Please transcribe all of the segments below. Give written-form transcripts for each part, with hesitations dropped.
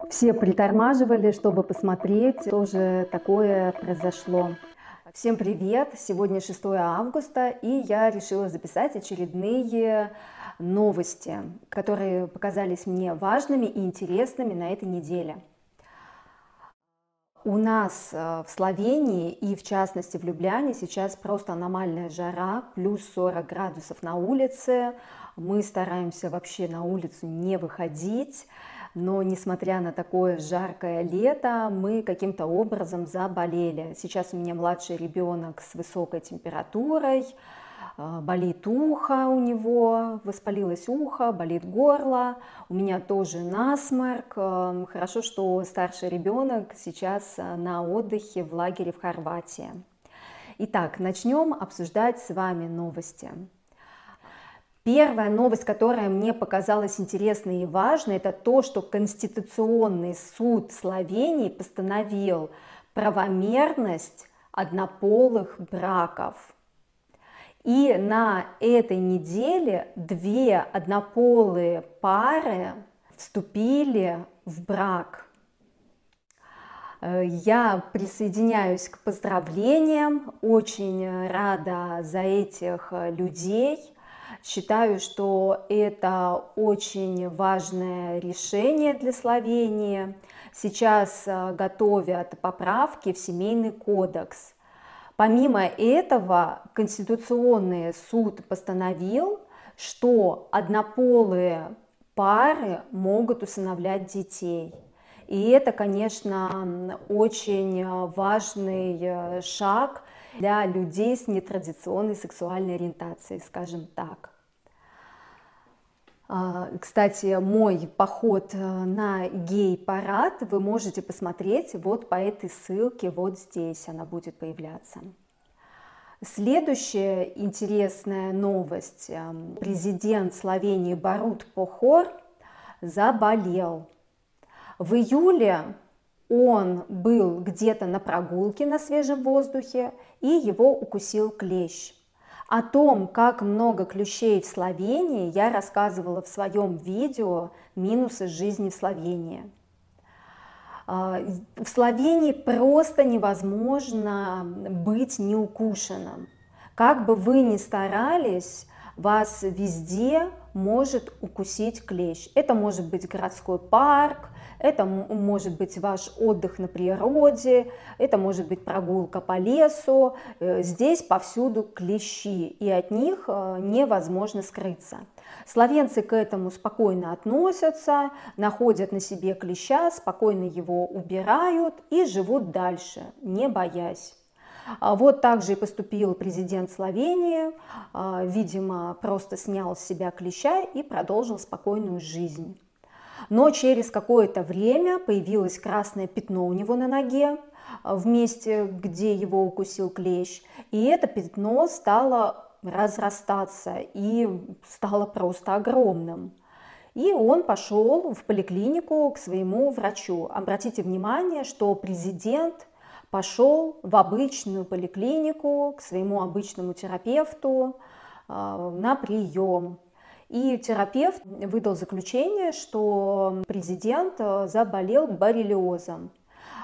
Все притормаживали, чтобы посмотреть, что же такое произошло. Всем привет! Сегодня 6 августа, и я решила записать очередные новости, которые показались мне важными и интересными на этой неделе. У нас в Словении и в частности в Любляне сейчас просто аномальная жара, плюс 40 градусов на улице. Мы стараемся вообще на улицу не выходить, но несмотря на такое жаркое лето, мы каким-то образом заболели. Сейчас у меня младший ребенок с высокой температурой, болит ухо у него, воспалилось ухо, болит горло, у меня тоже насморк. Хорошо, что старший ребенок сейчас на отдыхе в лагере в Хорватии. Итак, начнем обсуждать с вами новости. Первая новость, которая мне показалась интересной и важной, это то, что Конституционный суд Словении постановил правомерность однополых браков. И на этой неделе две однополые пары вступили в брак. Я присоединяюсь к поздравлениям, очень рада за этих людей. Считаю, что это очень важное решение для Словении. Сейчас готовят поправки в Семейный кодекс. Помимо этого, Конституционный суд постановил, что однополые пары могут усыновлять детей. И это, конечно, очень важный шаг для людей с нетрадиционной сексуальной ориентацией, скажем так. Кстати, мой поход на гей-парад вы можете посмотреть вот по этой ссылке, вот здесь она будет появляться. Следующая интересная новость. Президент Словении Борут Пахор заболел. В июле он был где-то на прогулке на свежем воздухе, и его укусил клещ. О том, как много клещей в Словении, я рассказывала в своем видео «Минусы жизни в Словении». В Словении просто невозможно быть неукушенным. Как бы вы ни старались, вас везде может укусить клещ. Это может быть городской парк, это может быть ваш отдых на природе, это может быть прогулка по лесу. Здесь повсюду клещи, и от них невозможно скрыться. Словенцы к этому спокойно относятся, находят на себе клеща, спокойно его убирают и живут дальше, не боясь. Вот так же и поступил президент Словении, видимо, просто снял с себя клеща и продолжил спокойную жизнь. Но через какое-то время появилось красное пятно у него на ноге, в месте, где его укусил клещ, и это пятно стало разрастаться и стало просто огромным. И он пошел в поликлинику к своему врачу. Обратите внимание, что президент пошел в обычную поликлинику к своему обычному терапевту на прием. И терапевт выдал заключение, что президент заболел боррелиозом.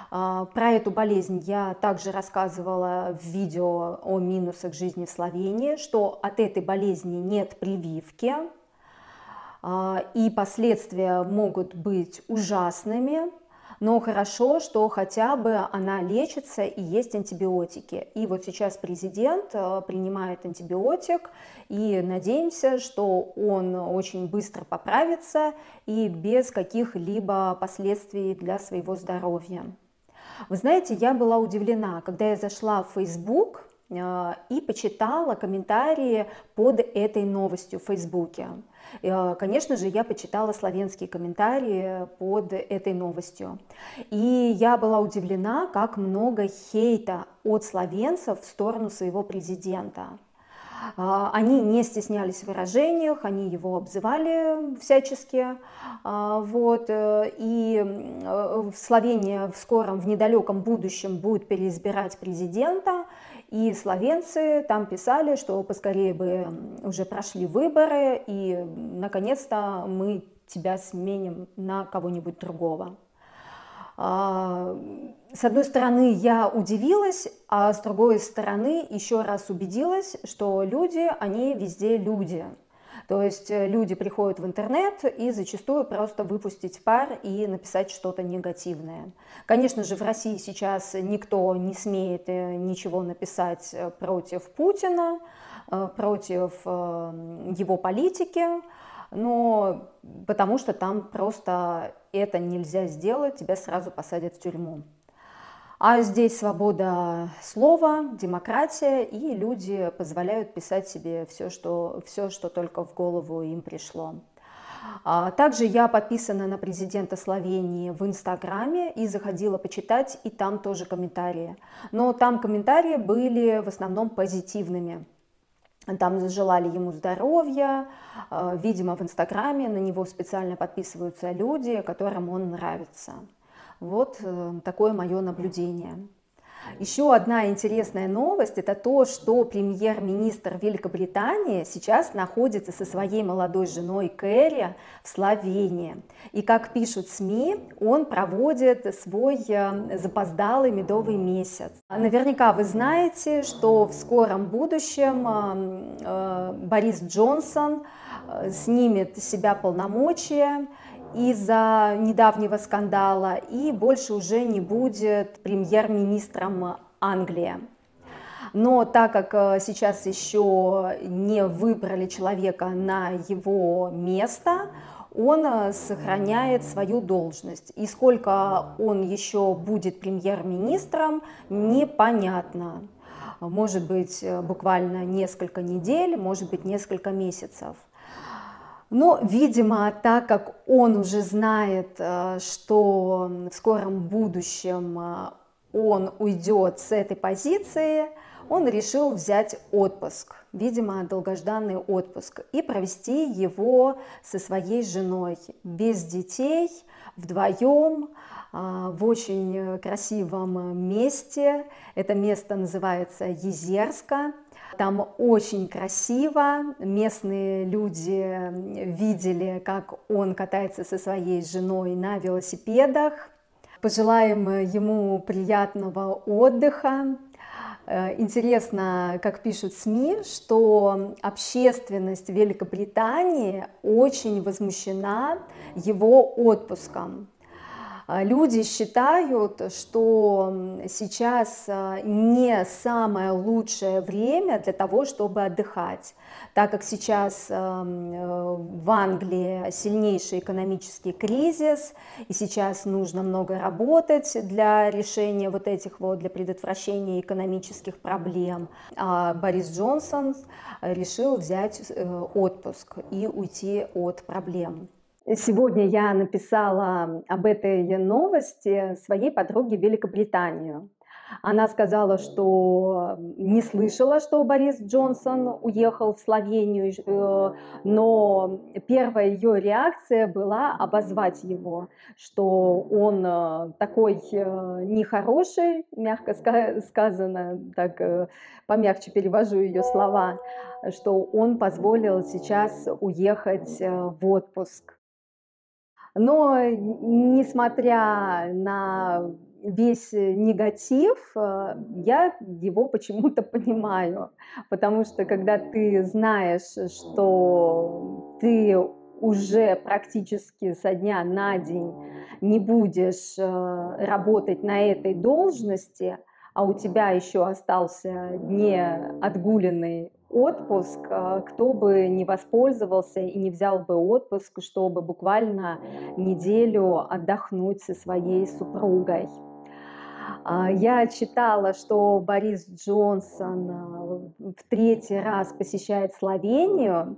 Про эту болезнь я также рассказывала в видео о минусах жизни в Словении, что от этой болезни нет прививки, и последствия могут быть ужасными, но хорошо, что хотя бы она лечится и есть антибиотики. И вот сейчас президент принимает антибиотик, и надеемся, что он очень быстро поправится и без каких-либо последствий для своего здоровья. Вы знаете, я была удивлена, когда я зашла в Facebook и почитала комментарии под этой новостью в Фейсбуке. Конечно же, я почитала славянские комментарии под этой новостью. И я была удивлена, как много хейта от словенцев в сторону своего президента. Они не стеснялись в выражениях, они его обзывали всячески. И Словения в скором, в недалеком будущем будет переизбирать президента. И словенцы там писали, что поскорее бы уже прошли выборы, и наконец-то мы тебя сменим на кого-нибудь другого. А, С одной стороны, я удивилась, а с другой стороны, еще раз убедилась, что люди, они везде люди. То есть люди приходят в интернет и зачастую просто выпустить пар и написать что-то негативное. Конечно же, в России сейчас никто не смеет ничего написать против Путина, против его политики, но потому что там просто это нельзя сделать, тебя сразу посадят в тюрьму. А здесь свобода слова, демократия, и люди позволяют писать себе все, что только в голову им пришло. Также я подписана на президента Словении в Инстаграме и заходила почитать, и там тоже комментарии. Но там комментарии были в основном позитивными. Там желали ему здоровья, видимо, в Инстаграме на него специально подписываются люди, которым он нравится. Вот такое мое наблюдение. Еще одна интересная новость – это то, что премьер-министр Великобритании сейчас находится со своей молодой женой Кэрри в Словении. И, как пишут СМИ, он проводит свой запоздалый медовый месяц. Наверняка вы знаете, что в скором будущем Борис Джонсон снимет с себя полномочия из-за недавнего скандала и больше уже не будет премьер-министром Англии. Но так как сейчас еще не выбрали человека на его место, он сохраняет свою должность. И сколько он еще будет премьер-министром, непонятно. Может быть, буквально несколько недель, может быть, несколько месяцев. Но, видимо, так как он уже знает, что в скором будущем он уйдет с этой позиции, он решил взять отпуск, видимо, долгожданный отпуск, и провести его со своей женой, без детей, вдвоем, в очень красивом месте. Это место называется Езерска. Там очень красиво, местные люди видели, как он катается со своей женой на велосипедах. Пожелаем ему приятного отдыха. Интересно, как пишут СМИ, что общественность Великобритании очень возмущена его отпуском. Люди считают, что сейчас не самое лучшее время для того, чтобы отдыхать, так как сейчас в Англии сильнейший экономический кризис, и сейчас нужно много работать для решения вот этих вот, для предотвращения экономических проблем. А Борис Джонсон решил взять отпуск и уйти от проблем. Сегодня я написала об этой новости своей подруге в Великобританию. Она сказала, что не слышала, что Борис Джонсон уехал в Словению, но первая ее реакция была обозвать его, что он такой нехороший, мягко сказано, так помягче перевожу ее слова, что он позволил сейчас уехать в отпуск. Но несмотря на весь негатив, я его почему-то понимаю, потому что когда ты знаешь, что ты уже практически со дня на день не будешь работать на этой должности, а у тебя еще остался не отгуленный отпуск, кто бы не воспользовался и не взял бы отпуск, чтобы буквально неделю отдохнуть со своей супругой. Я читала, что Борис Джонсон в третий раз посещает Словению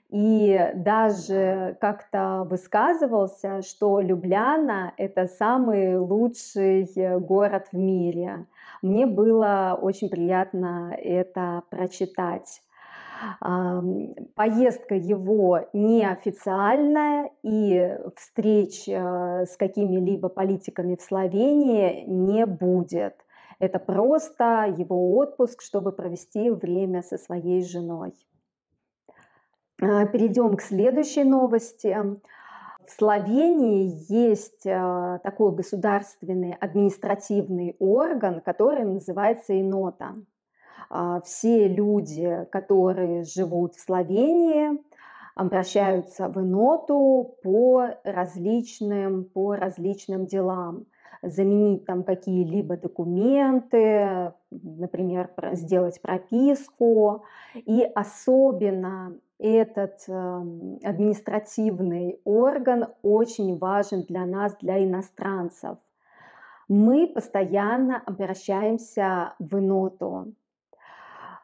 и даже как-то высказывался, что Любляна – это самый лучший город в мире. Мне было очень приятно это прочитать. Поездка его неофициальная, и встреч с какими-либо политиками в Словении не будет. Это просто его отпуск, чтобы провести время со своей женой. Перейдем к следующей новости. В Словении есть такой государственный административный орган, который называется ИНОТА. Все люди, которые живут в Словении, обращаются в ИНОТу по различным делам. Заменить там какие-либо документы, например, сделать прописку. И особенно этот административный орган очень важен для нас, для иностранцев. Мы постоянно обращаемся в ИНОТу.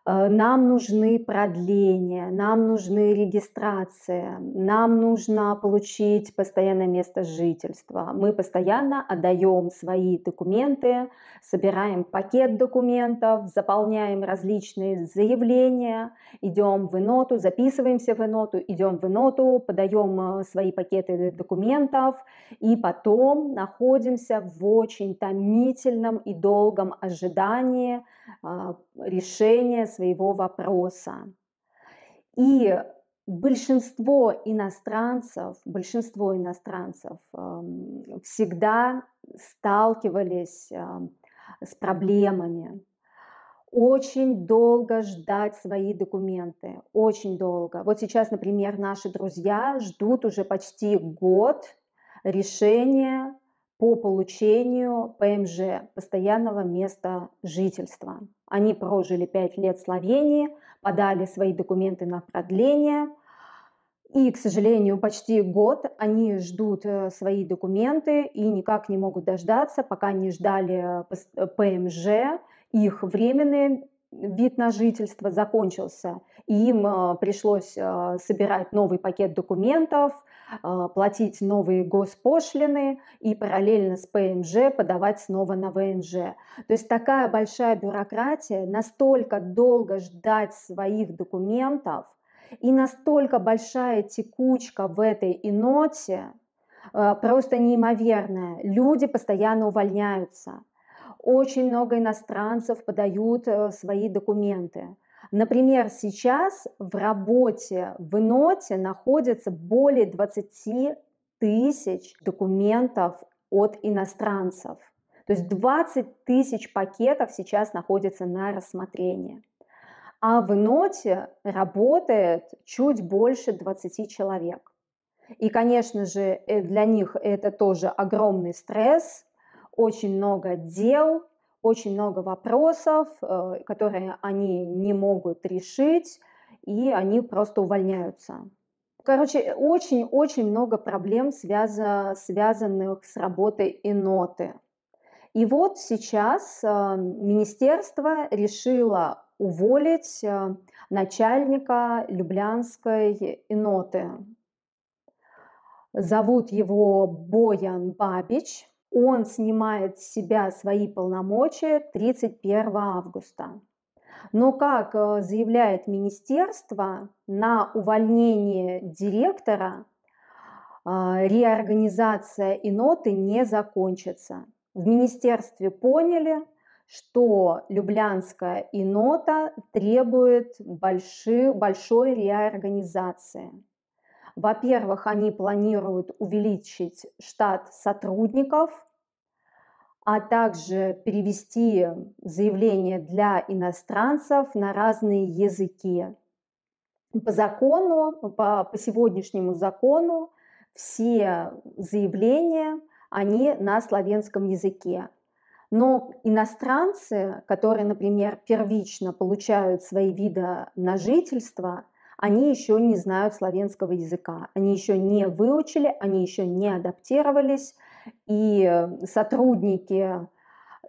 Нам нужны продления, нам нужны регистрации, нам нужно получить постоянное место жительства. Мы постоянно отдаем свои документы, собираем пакет документов, заполняем различные заявления, идем в ИНОТу, записываемся в ИНОТу, идем в ИНОТу, подаем свои пакеты документов и потом находимся в очень томительном и долгом ожидании решения своего вопроса. И большинство иностранцев всегда сталкивались с проблемами. Очень долго ждать свои документы, очень долго. Вот сейчас, например, наши друзья ждут уже почти год решения по получению ПМЖ, постоянного места жительства. Они прожили 5 лет в Словении, подали свои документы на продление, и, к сожалению, почти год они ждут свои документы и никак не могут дождаться, пока не ждали ПМЖ, их временный вид на жительство закончился, и им пришлось собирать новый пакет документов, платить новые госпошлины и параллельно с ПМЖ подавать снова на ВНЖ. То есть такая большая бюрократия, настолько долго ждать своих документов и настолько большая текучка в этой ИНОТе, просто неимоверная. Люди постоянно увольняются. Очень много иностранцев подают свои документы. Например, сейчас в работе в ИНОТе находится более 20 тысяч документов от иностранцев. То есть 20 тысяч пакетов сейчас находятся на рассмотрении. А в ИНОТе работает чуть больше 20 человек. И, конечно же, для них это тоже огромный стресс, очень много дел, очень много вопросов, которые они не могут решить, и они просто увольняются. Короче, очень-очень много проблем, связанных с работой ИНОТы. И вот сейчас министерство решило уволить начальника Люблянской ИНОТы. Зовут его Боян Бабич. Он снимает с себя свои полномочия 31 августа. Но, как заявляет министерство, на увольнение директора реорганизация ИНОТы не закончится. В министерстве поняли, что Люблянская ИНОТа требует большой реорганизации. Во-первых, они планируют увеличить штат сотрудников, а также перевести заявления для иностранцев на разные языки. По сегодняшнему закону все заявления, они на славянском языке. Но иностранцы, которые, например, первично получают свои виды на жительство, они еще не знают славянского языка, они еще не выучили, они еще не адаптировались, и сотрудники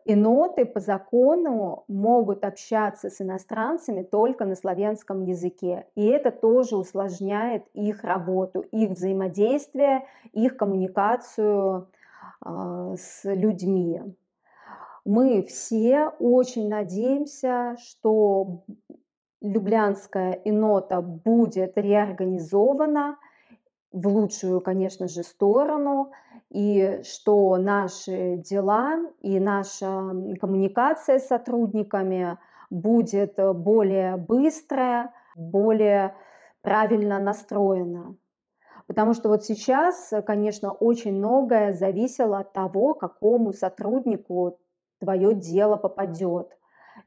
ИНОТы по закону могут общаться с иностранцами только на славянском языке, и это тоже усложняет их работу, их взаимодействие, их коммуникацию с людьми. Мы все очень надеемся, что Люблянская ИНОТа будет реорганизована в лучшую, конечно же, сторону, и что наши дела и наша коммуникация с сотрудниками будет более быстрая, более правильно настроена. Потому что вот сейчас, конечно, очень многое зависело от того, какому сотруднику твое дело попадет.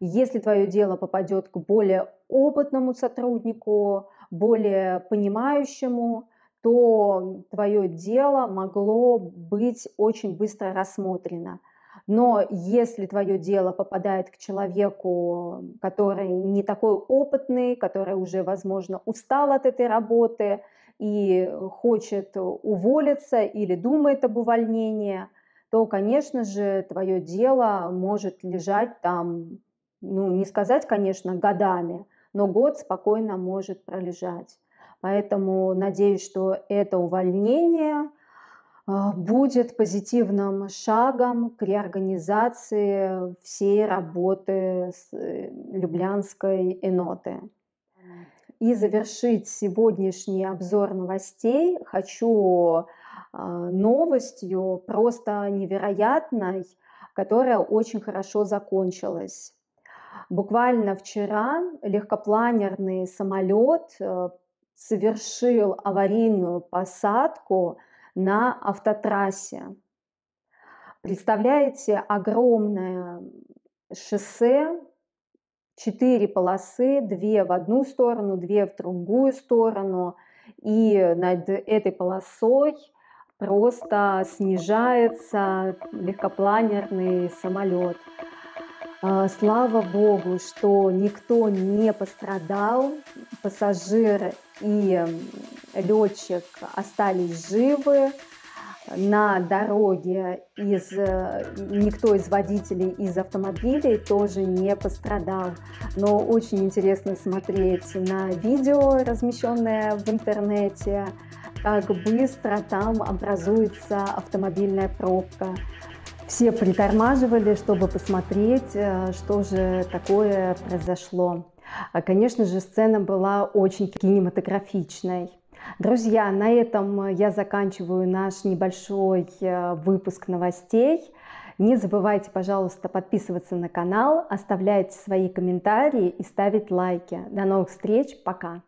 Если твое дело попадет к более опытному сотруднику, более понимающему, то твое дело могло быть очень быстро рассмотрено. Но если твое дело попадает к человеку, который не такой опытный, который уже, возможно, устал от этой работы и хочет уволиться или думает об увольнении, то, конечно же, твое дело может лежать там, ну, не сказать, конечно, годами, но год спокойно может пролежать. Поэтому надеюсь, что это увольнение будет позитивным шагом к реорганизации всей работы Люблянской Эноты. И завершить сегодняшний обзор новостей хочу новостью просто невероятной, которая очень хорошо закончилась. Буквально вчера легкопланерный самолет совершил аварийную посадку на автотрассе. Представляете, огромное шоссе, 4 полосы, 2 в одну сторону, 2 в другую сторону, и над этой полосой просто снижается легкопланерный самолет. Слава богу, что никто не пострадал, пассажир и летчик остались живы. На дороге никто из водителей из автомобилей тоже не пострадал. Но очень интересно смотреть на видео, размещенное в интернете, как быстро там образуется автомобильная пробка. Все притормаживали, чтобы посмотреть, что же такое произошло. Конечно же, сцена была очень кинематографичной. Друзья, на этом я заканчиваю наш небольшой выпуск новостей. Не забывайте, пожалуйста, подписываться на канал, оставлять свои комментарии и ставить лайки. До новых встреч, пока!